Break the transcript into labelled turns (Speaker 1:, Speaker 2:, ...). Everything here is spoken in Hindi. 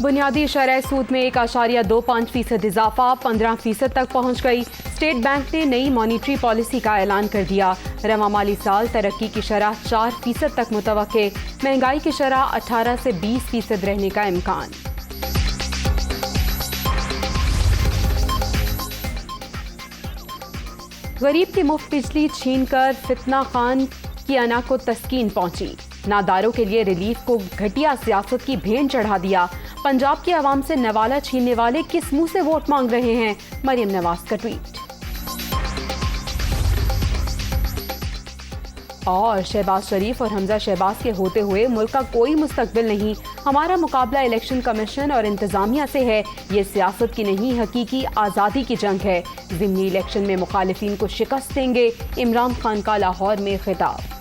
Speaker 1: बुनियादी शरह सूद में 1.25% इजाफा 15% तक पहुँच गई। स्टेट बैंक ने नई मॉनिटरी पॉलिसी का ऐलान कर दिया। रवां माली साल तरक्की की शरह 4% तक मुतवक्के, महंगाई की शरह 18 से 20% रहने का इम्कान। गरीब की मुफ्त बिजली छीनकर फितना खान की अना को तस्कीन पहुंची। नादारों के लिए रिलीफ को घटिया सियासत की भेंट चढ़ा दिया। पंजाब की आवाम से नवाला छीनने वाले किस मुंह से वोट मांग रहे हैं? मरियम नवाज का ट्वीट। और शहबाज शरीफ और हमजा शहबाज के होते हुए मुल्क का कोई मुस्तकबिल नहीं। हमारा मुकाबला इलेक्शन कमीशन और इंतजामिया से है। ये सियासत की नहीं, हकीकी आज़ादी की जंग है। ज़िमनी इलेक्शन में मुखालिफिन को शिकस्त देंगे। इमरान खान का लाहौर में खिताब।